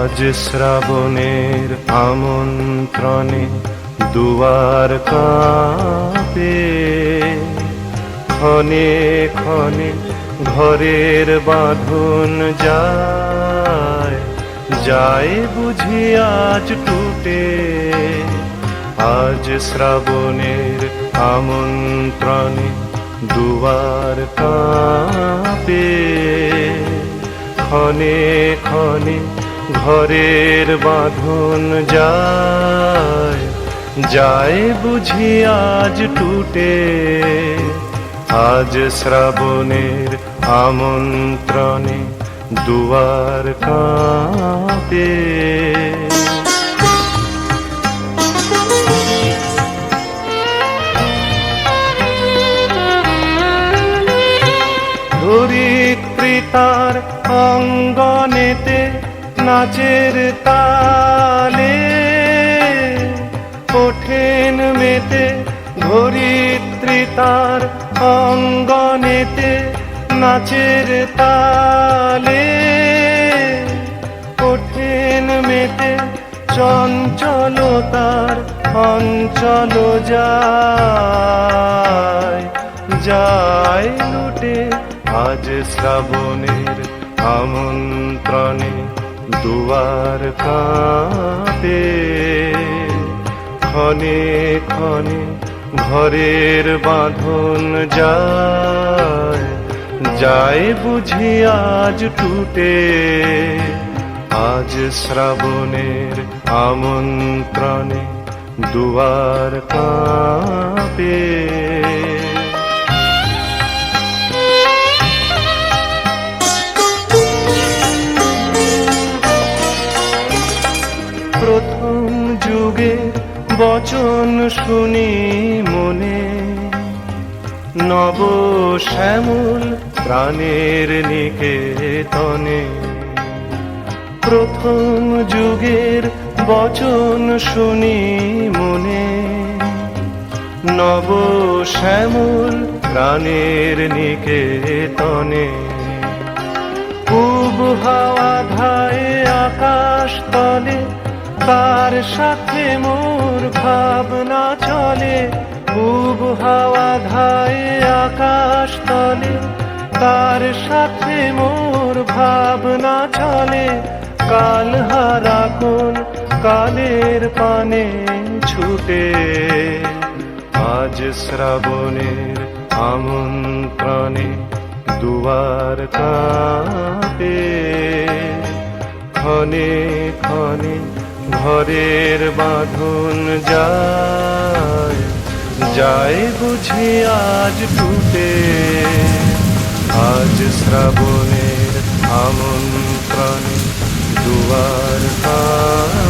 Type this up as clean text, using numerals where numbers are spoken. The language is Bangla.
আজ শ্রাবণের আমন্ত্রণে দুয়ার কাঁপে, ক্ষণে ক্ষণে ঘরের বাঁধন যায়, যায় বুঝি আজ টুটে। আজ শ্রাবণের আমন্ত্রণে দুয়ার কাঁপে, ক্ষণে ক্ষণে ঘরের বাঁধন যায়, যায় বুঝি আজ টুটে। আজ শ্রাবণের আমন্ত্রণে দুয়ার কাঁপে। ধরিত্রী তার অঙ্গনেতে নাচের তালে, ওঠেন মেতে ধরিত্রী তার অঙ্গনেতে নাচের তালে, ওঠেন মেতে চঞ্চলতার অঞ্চল যায়, যায় লুটে। আজ শ্রাবণের আমন্ত্রণে দুয়ার কাঁপে, ক্ষণে ক্ষণে ঘরের বাঁধন যায়, যায় বুঝি আজ টুটে। আজ শ্রাবণের আমন্ত্রণে দুয়ার কাঁপে। প্রথম যুগের বচন শুনি মনে, নব শ্যামল প্রাণের নিকেতনে। প্রথম যুগের বচন শুনি মনে, নব শ্যামল প্রাণের নিকেতনে। পূব হাওয়া ধায়ে আকাশ তলে, তার সাথে মোর ভাবনা চলে। পূব হাওয়া ধায়ে আকাশ তলে, তার সাথে মোর ভাবনা চলে। কাল হারা কোন কালের পানে ছুটে, আজ শ্রাবণের আমন্ত্রণে দুয়ার কাঁপে। ক্ষণে ক্ষণে ঘরের বাঁধন যায়, যায় বুঝি আজ টুটে। আজ শ্রাবণের আমন্ত্রণে দুয়ার কাঁপে।